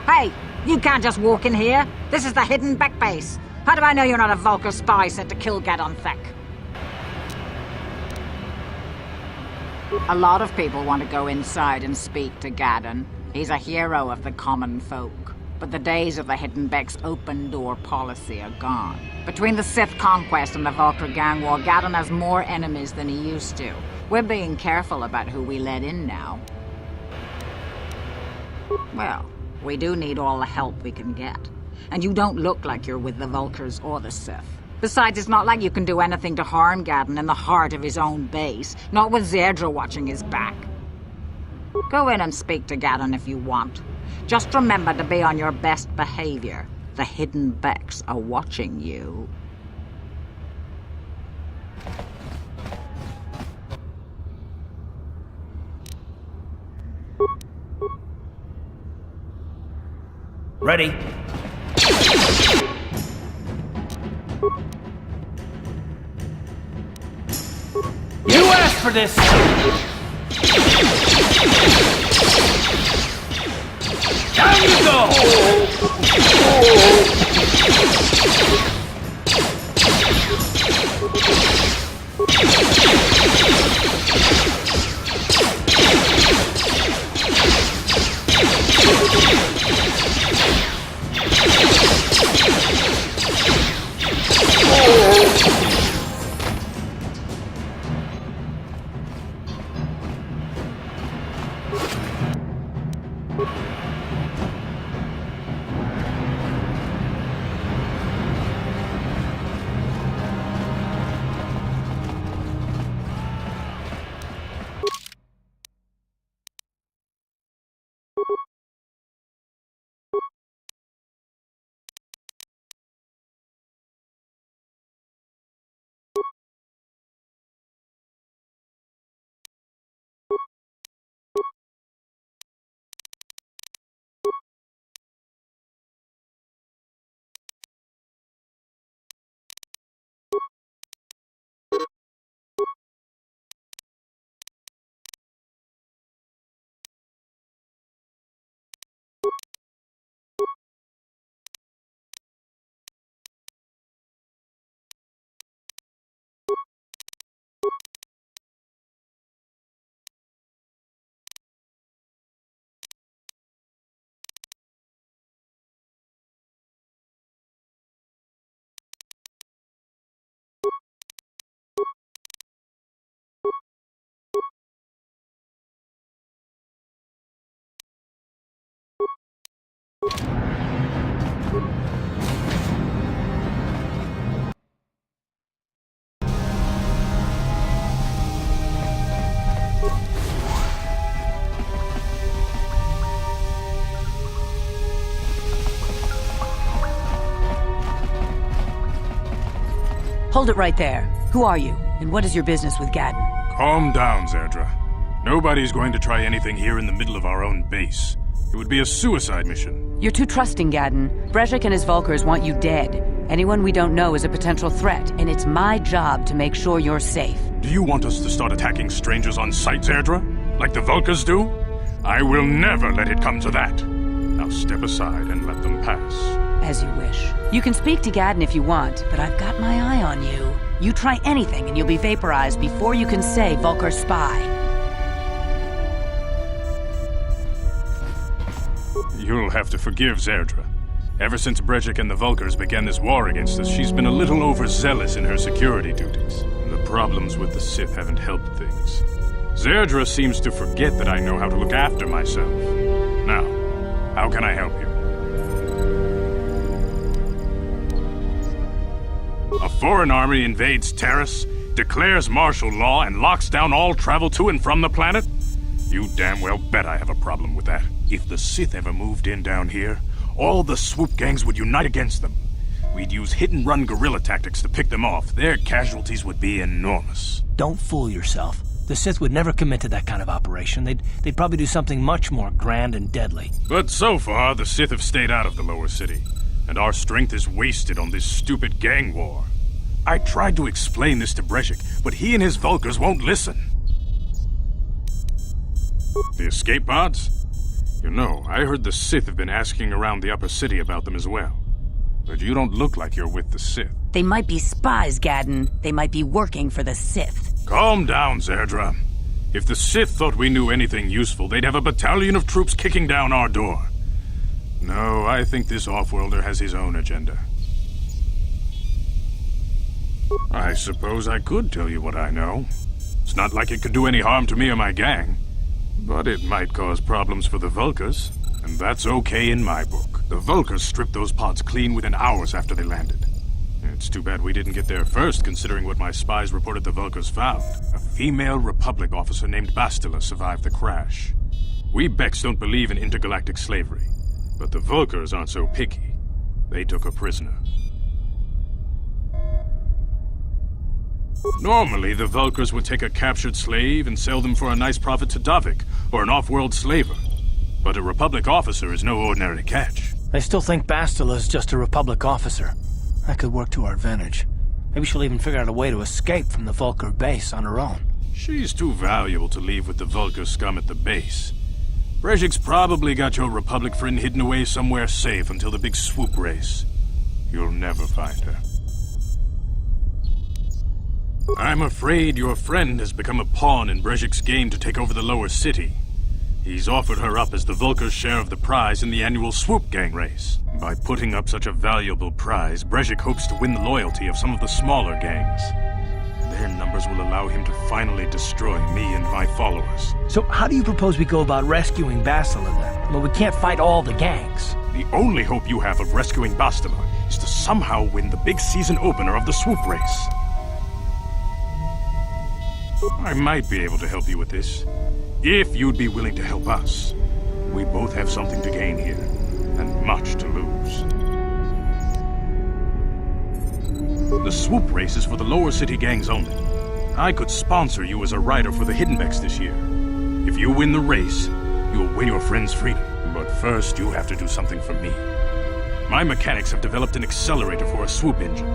Hey, you can't just walk in here. This is the hidden Bek base. How do I know you're not a Vulkar spy sent to kill Gadon Thek? A lot of people want to go inside and speak to Gadon. He's a hero of the common folk. But the days of the hidden Bek's open-door policy are gone. Between the Sith conquest and the Vulkar gang war, Gadon has more enemies than he used to. We're being careful about who we let in now. Well, we do need all the help we can get. And you don't look like you're with the Vulkars or the Sith. Besides, it's not like you can do anything to harm Gadon in the heart of his own base, not with Zerdra watching his back. Go in and speak to Gadon if you want. Just remember to be on your best behavior. The hidden Beks are watching you. Ready? You asked for this! Down you go! Hold it right there. Who are you, and what is your business with Gadon? Calm down, Zerdra. Nobody's going to try anything here in the middle of our own base. It would be a suicide mission. You're too trusting, Gadon. Brejik and his Vulkars want you dead. Anyone we don't know is a potential threat, and it's my job to make sure you're safe. Do you want us to start attacking strangers on sight, Zerdra? Like the Vulkars do? I will never let it come to that. Now step aside and let them pass. As you wish. You can speak to Gadon if you want, but I've got my eye on you. You try anything and you'll be vaporized before you can say Vulkar spy. You'll have to forgive Zerdra. Ever since Brejik and the Vulkars began this war against us, she's been a little overzealous in her security duties. The problems with the Sith haven't helped things. Zerdra seems to forget that I know how to look after myself. Now, how can I help you? A foreign army invades Terrace, declares martial law, and locks down all travel to and from the planet? You damn well bet I have a problem with that. If the Sith ever moved in down here, all the swoop gangs would unite against them. We'd use hit-and-run guerrilla tactics to pick them off. Their casualties would be enormous. Don't fool yourself. The Sith would never commit to that kind of operation. They'd probably do something much more grand and deadly. But so far, the Sith have stayed out of the lower city, and our strength is wasted on this stupid gang war. I tried to explain this to Brejik, but he and his Vulkars won't listen. The escape pods? You know, I heard the Sith have been asking around the upper city about them as well. But you don't look like you're with the Sith. They might be spies, Gadden. They might be working for the Sith. Calm down, Zerdra. If the Sith thought we knew anything useful, they'd have a battalion of troops kicking down our door. No, I think this off-worlder has his own agenda. I suppose I could tell you what I know. It's not like it could do any harm to me or my gang. But it might cause problems for the Vulkars, and that's okay in my book. The Vulkars stripped those pods clean within hours after they landed. It's too bad we didn't get there first, considering what my spies reported the Vulkars found. A female Republic officer named Bastila survived the crash. We Beks don't believe in intergalactic slavery, but the Vulkars aren't so picky. They took a prisoner. Normally, the Vulkars would take a captured slave and sell them for a nice profit to Davik, or an off-world slaver. But a Republic officer is no ordinary catch. I still think Bastila is just a Republic officer. That could work to our advantage. Maybe she'll even figure out a way to escape from the Vulkar base on her own. She's too valuable to leave with the Vulkar scum at the base. Brejik's probably got your Republic friend hidden away somewhere safe until the big swoop race. You'll never find her. I'm afraid your friend has become a pawn in Brejik's game to take over the lower city. He's offered her up as the Vulkar's share of the prize in the annual swoop gang race. By putting up such a valuable prize, Brejik hopes to win the loyalty of some of the smaller gangs. Their numbers will allow him to finally destroy me and my followers. So how do you propose we go about rescuing Bastila then? Well, we can't fight all the gangs. The only hope you have of rescuing Bastila is to somehow win the big season opener of the swoop race. I might be able to help you with this, if you'd be willing to help us. We both have something to gain here, and much to lose. The swoop race is for the lower city gangs only. I could sponsor you as a rider for the Hidden Beks this year. If you win the race, you'll win your friend's freedom. But first, you have to do something for me. My mechanics have developed an accelerator for a swoop engine.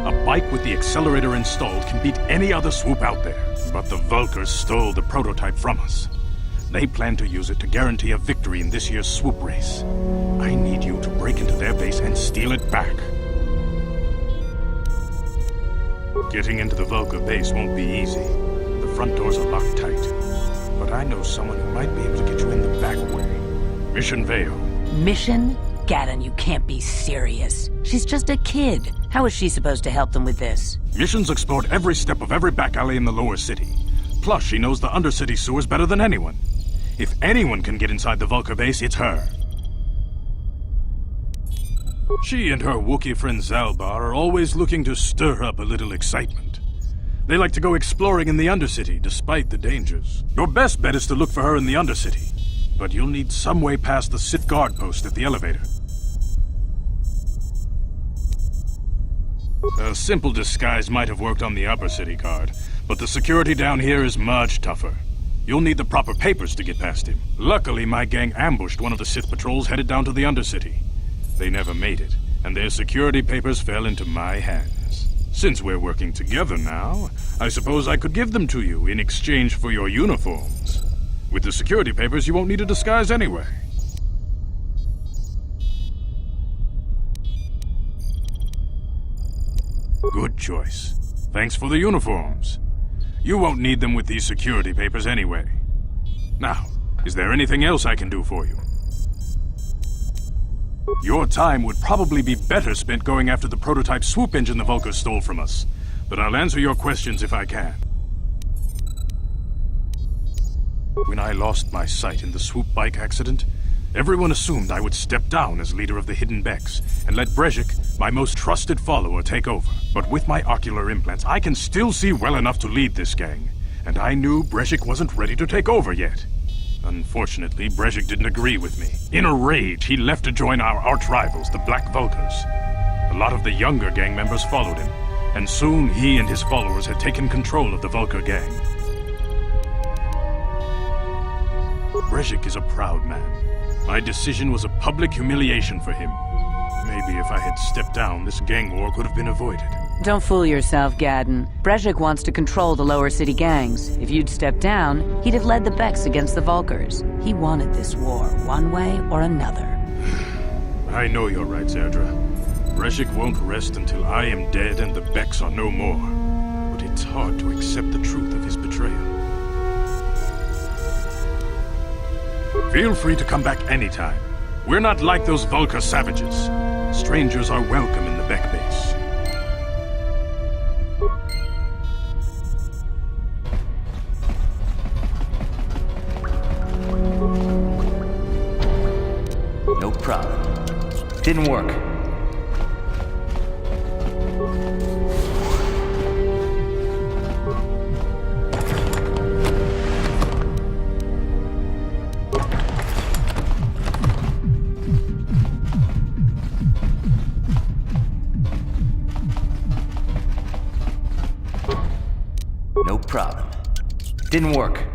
A bike with the accelerator installed can beat any other swoop out there. But the Vulkars stole the prototype from us. They plan to use it to guarantee a victory in this year's swoop race. I need you to break into their base and steal it back. Getting into the Vulkar base won't be easy. The front doors are locked tight. But I know someone who might be able to get you in the back way. Mission Vale. Mission? Gadden, you can't be serious. She's just a kid. How is she supposed to help them with this? Mission's explored every step of every back alley in the lower city. Plus, she knows the undercity sewers better than anyone. If anyone can get inside the Vulkar base, it's her. She and her Wookiee friend Zalbar are always looking to stir up a little excitement. They like to go exploring in the undercity, despite the dangers. Your best bet is to look for her in the undercity. But you'll need some way past the Sith guard post at the elevator. A simple disguise might have worked on the upper city guard, but the security down here is much tougher. You'll need the proper papers to get past him. Luckily, my gang ambushed one of the Sith patrols headed down to the undercity. They never made it, and their security papers fell into my hands. Since we're working together now, I suppose I could give them to you in exchange for your uniforms. With the security papers, you won't need a disguise anyway. Good choice. Thanks for the uniforms. You won't need them with these security papers anyway. Now, is there anything else I can do for you? Your time would probably be better spent going after the prototype swoop engine the Vulkars stole from us, but I'll answer your questions if I can. When I lost my sight in the swoop bike accident, everyone assumed I would step down as leader of the Hidden Beks and let Brejik, my most trusted follower, take over. But with my ocular implants, I can still see well enough to lead this gang, and I knew Brejik wasn't ready to take over yet. Unfortunately, Brejik didn't agree with me. In a rage, he left to join our arch-rivals, the Black Vulkars. A lot of the younger gang members followed him, and soon he and his followers had taken control of the Vulkar gang. Brejik is a proud man. My decision was a public humiliation for him. Maybe if I had stepped down, this gang war could have been avoided. Don't fool yourself, Gadden. Brezhik wants to control the lower city gangs. If you'd stepped down, he'd have led the Beks against the Vulkars. He wanted this war, one way or another. I know you're right, Zerdra. Brezhik won't rest until I am dead and the Beks are no more. But it's hard to accept the truth of his betrayal. Feel free to come back anytime. We're not like those Vulkar savages. Strangers are welcome in the Bek base. No problem. Didn't work. No problem. Didn't work.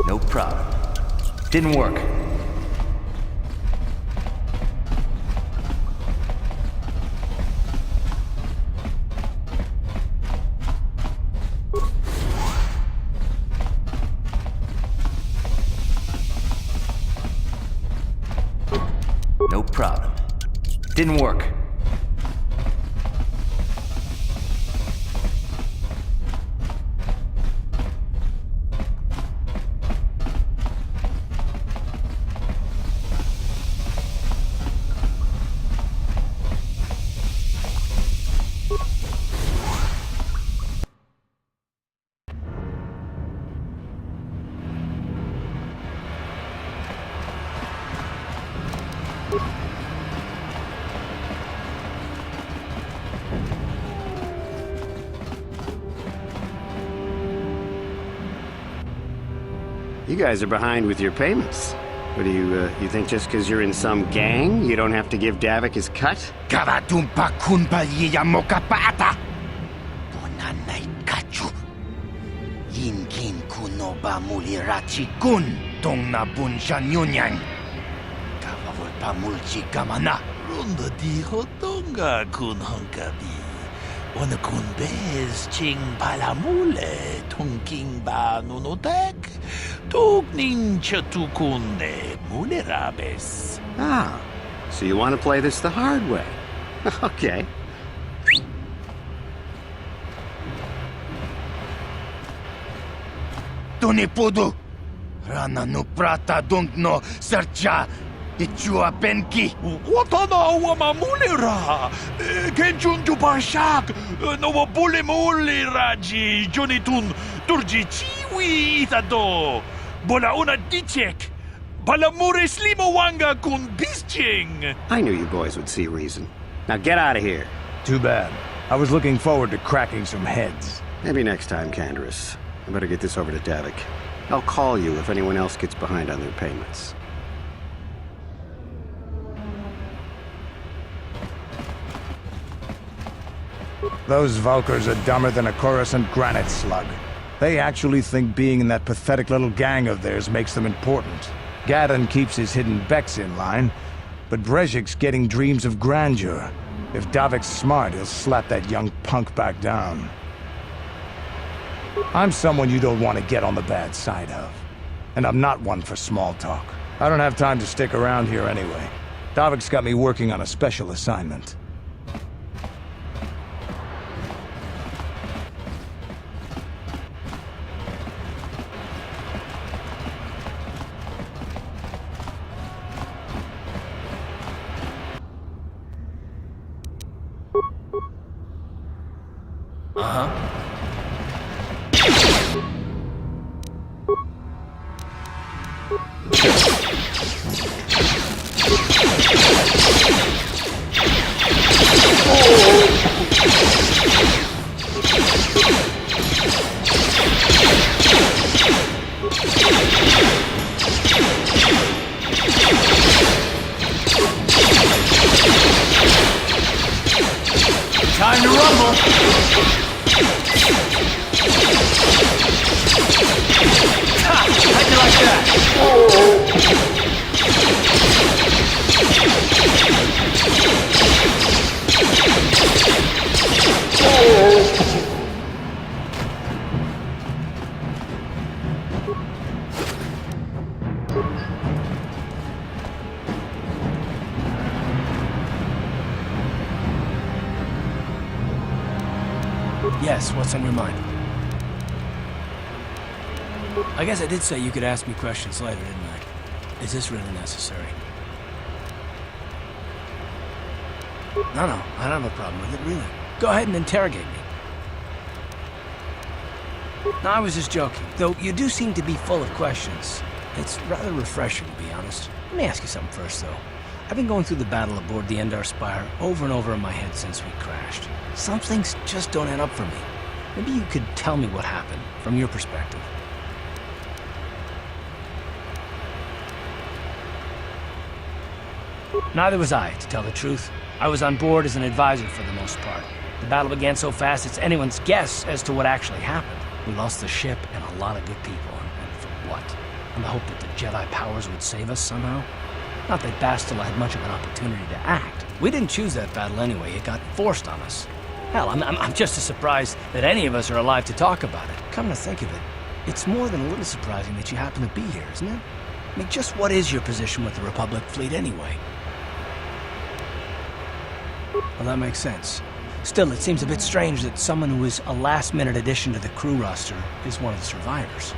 No problem. Didn't work. No problem. Didn't work. You guys are behind with your payments. What do you think just because you're in some gang, you don't have to give Davik his cut? Kavatumpa kunpalyiya mokapaata! Bonanay kachu! Yinkin kuno ba mulirachi kun tong nabun siya nyunyang! Kavawal pa mulchi kamana! Runda dijo tonga kun hongkabi. Ona kun bez ching palamule tungking ba nunotek. Tugnin chatukunde mulerabes. Ah, so you want to play this the hard way. Okay. Tunipudu! Rana no prata don't no sercha! Ichua penki! Watana wama mulera! Kenchun jupashak! No wabule mule raji jonitun turji chiwi itado! Bola una dichek! Balamure slimawanga kun bisching! I knew you boys would see reason. Now get out of here. Too bad. I was looking forward to cracking some heads. Maybe next time, Canderous. I better get this over to Davik. I'll call you if anyone else gets behind on their payments. Those Vulkars are dumber than a Coruscant granite slug. They actually think being in that pathetic little gang of theirs makes them important. Gadden keeps his hidden Beks in line, but Brezhik's getting dreams of grandeur. If Davik's smart, he'll slap that young punk back down. I'm someone you don't want to get on the bad side of. And I'm not one for small talk. I don't have time to stick around here anyway. Davik's got me working on a special assignment. How'd you like that? Yes, what's on your mind? I guess I did say you could ask me questions later, didn't I? Is this really necessary? No, I don't have a problem with it, really. Go ahead and interrogate me. No, I was just joking. Though you do seem to be full of questions. It's rather refreshing, to be honest. Let me ask you something first, though. I've been going through the battle aboard the Endar Spire over and over in my head since we crashed. Some things just don't add up for me. Maybe you could tell me what happened, from your perspective. Neither was I, to tell the truth. I was on board as an advisor for the most part. The battle began so fast it's anyone's guess as to what actually happened. We lost the ship and a lot of good people, and for what? On the hope that the Jedi powers would save us somehow? Not that Bastila had much of an opportunity to act. We didn't choose that battle anyway, it got forced on us. Hell, I'm just as surprised that any of us are alive to talk about it. Come to think of it, it's more than a little surprising that you happen to be here, isn't it? I mean, just what is your position with the Republic fleet anyway? Well, that makes sense. Still, it seems a bit strange that someone who is a last-minute addition to the crew roster is one of the survivors.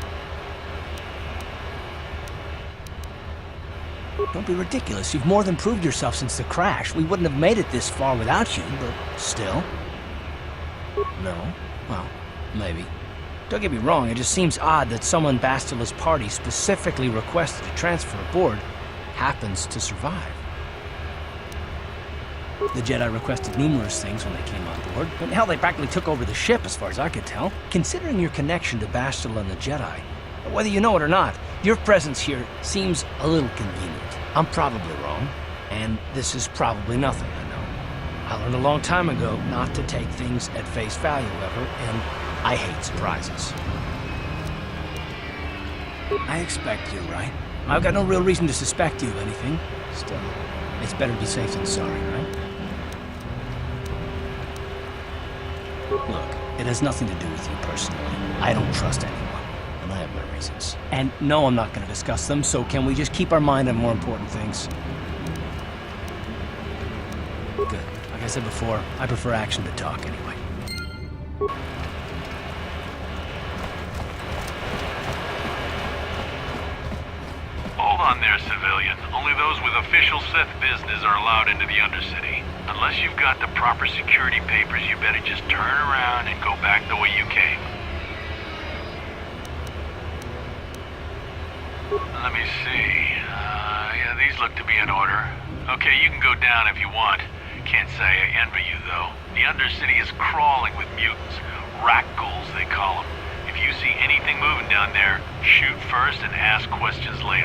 Don't be ridiculous. You've more than proved yourself since the crash. We wouldn't have made it this far without you, but still. No? Well, maybe. Don't get me wrong, it just seems odd that someone Bastila's party specifically requested to transfer aboard happens to survive. The Jedi requested numerous things when they came on board, but hell, they practically took over the ship as far as I could tell. Considering your connection to Bastila and the Jedi, whether you know it or not, your presence here seems a little convenient. I'm probably wrong, and this is probably nothing, I know. I learned a long time ago not to take things at face value ever, and I hate surprises. I expect you're right. I've got no real reason to suspect you of anything. Still, it's better to be safe than sorry, right? Look, it has nothing to do with you personally. I don't trust anyone, and I have my reasons. And no, I'm not going to discuss them, so can we just keep our mind on more important things? Good. Like I said before, I prefer action to talk anyway. Hold on there, civilian. Only those with official Sith business are allowed into the Undercity. Unless you've got the proper security papers, you better just turn around and go back the way you came. Let me see. Yeah, these look to be in order. Okay, you can go down if you want. Can't say I envy you, though. The Undercity is crawling with mutants. Rat-ghouls, they call them. If you see anything moving down there, shoot first and ask questions later.